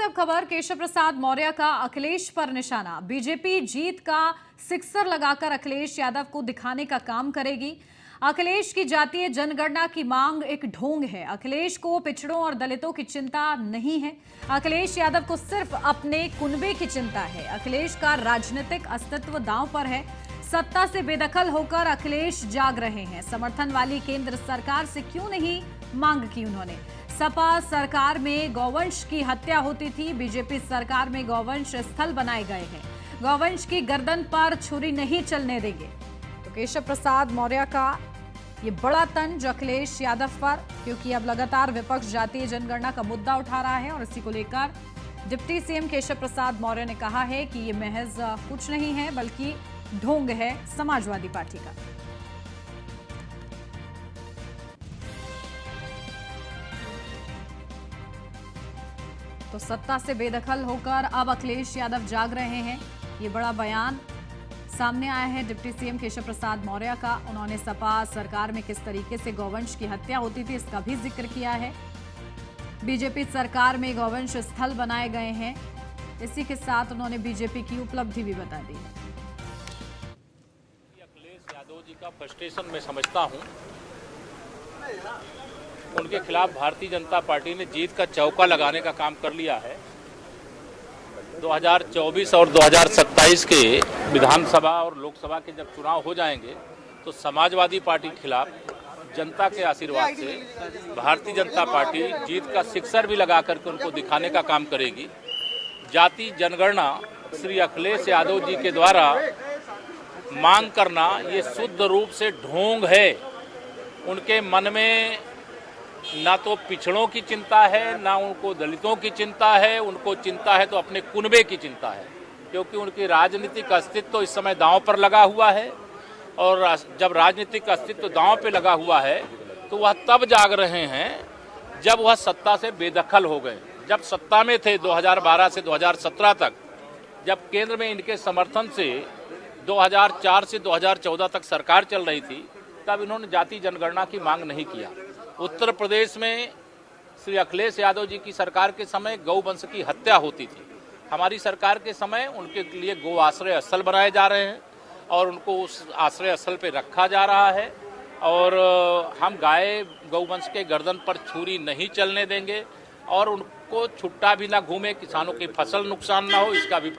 से अब खबर केशव प्रसाद मौर्य का अखिलेश पर निशाना। बीजेपी जीत का सिक्सर लगाकर अखिलेश यादव को दिखाने का काम करेगी। अखिलेश की जातीय जनगणना की मांग एक ढोंग है। अखिलेश को पिछड़ों और दलितों की चिंता नहीं है। अखिलेश यादव को सिर्फ अपने कुनबे की चिंता है। अखिलेश का राजनीतिक अस्तित्व दांव पर है। सत्ता से बेदखल होकर अखिलेश जाग रहे हैं। समर्थन वाली केंद्र सरकार से क्यों नहीं मांग की उन्होंने। सपा सरकार में गौवंश की हत्या होती थी, बीजेपी सरकार में गौवंश स्थल बनाए गए हैं। गौवंश की गर्दन पर छुरी नहीं चलने देंगे। तो केशव प्रसाद मौर्य का ये बड़ा तंज अखिलेश यादव पर, क्योंकि अब लगातार विपक्ष जातीय जनगणना का मुद्दा उठा रहा है और इसी को लेकर डिप्टी सीएम केशव प्रसाद मौर्य ने कहा है कि ये महज कुछ नहीं है बल्कि ढोंग है समाजवादी पार्टी का। तो सत्ता से बेदखल होकर अब अखिलेश यादव जाग रहे हैं। ये बड़ा बयान सामने आया है डिप्टी सीएम केशव प्रसाद मौर्य का। उन्होंने सपा सरकार में किस तरीके से गौवंश की हत्या होती थी इसका भी जिक्र किया है। बीजेपी सरकार में गौवंश स्थल बनाए गए हैं। इसी के साथ उन्होंने बीजेपी की उपलब्धि भी बता दी है। अखिलेश यादव जी का फ्रस्ट्रेशन मैं समझता हूं। उनके खिलाफ भारतीय जनता पार्टी ने जीत का चौका लगाने का काम कर लिया है। 2024 और 2027 के विधानसभा और लोकसभा के जब चुनाव हो जाएंगे तो समाजवादी पार्टी के खिलाफ जनता के आशीर्वाद से भारतीय जनता पार्टी जीत का सिक्सर भी लगा करके उनको दिखाने का काम करेगी। जाति जनगणना श्री अखिलेश यादव जी के द्वारा मांग करना ये शुद्ध रूप से ढोंग है। उनके मन में ना तो पिछड़ों की चिंता है, ना उनको दलितों की चिंता है। उनको चिंता है तो अपने कुनबे की चिंता है, क्योंकि उनकी राजनीतिक अस्तित्व तो इस समय दांव पर लगा हुआ है। और जब राजनीतिक अस्तित्व दांव पे लगा हुआ है तो वह तब जाग रहे हैं जब वह सत्ता से बेदखल हो गए। जब सत्ता में थे 2012 से 2017 तक, जब केंद्र में इनके समर्थन से 2004 से 2014 तक सरकार चल रही थी, तब इन्होंने जाति जनगणना की मांग नहीं किया। उत्तर प्रदेश में श्री अखिलेश यादव जी की सरकार के समय गौवंश की हत्या होती थी। हमारी सरकार के समय उनके लिए गौ आश्रय स्थल बनाए जा रहे हैं और उनको उस आश्रय स्थल पे रखा जा रहा है। और हम गाय गौवंश के गर्दन पर छुरी नहीं चलने देंगे और उनको छुट्टा भी ना घूमे, किसानों की फसल नुकसान ना हो, इसका भी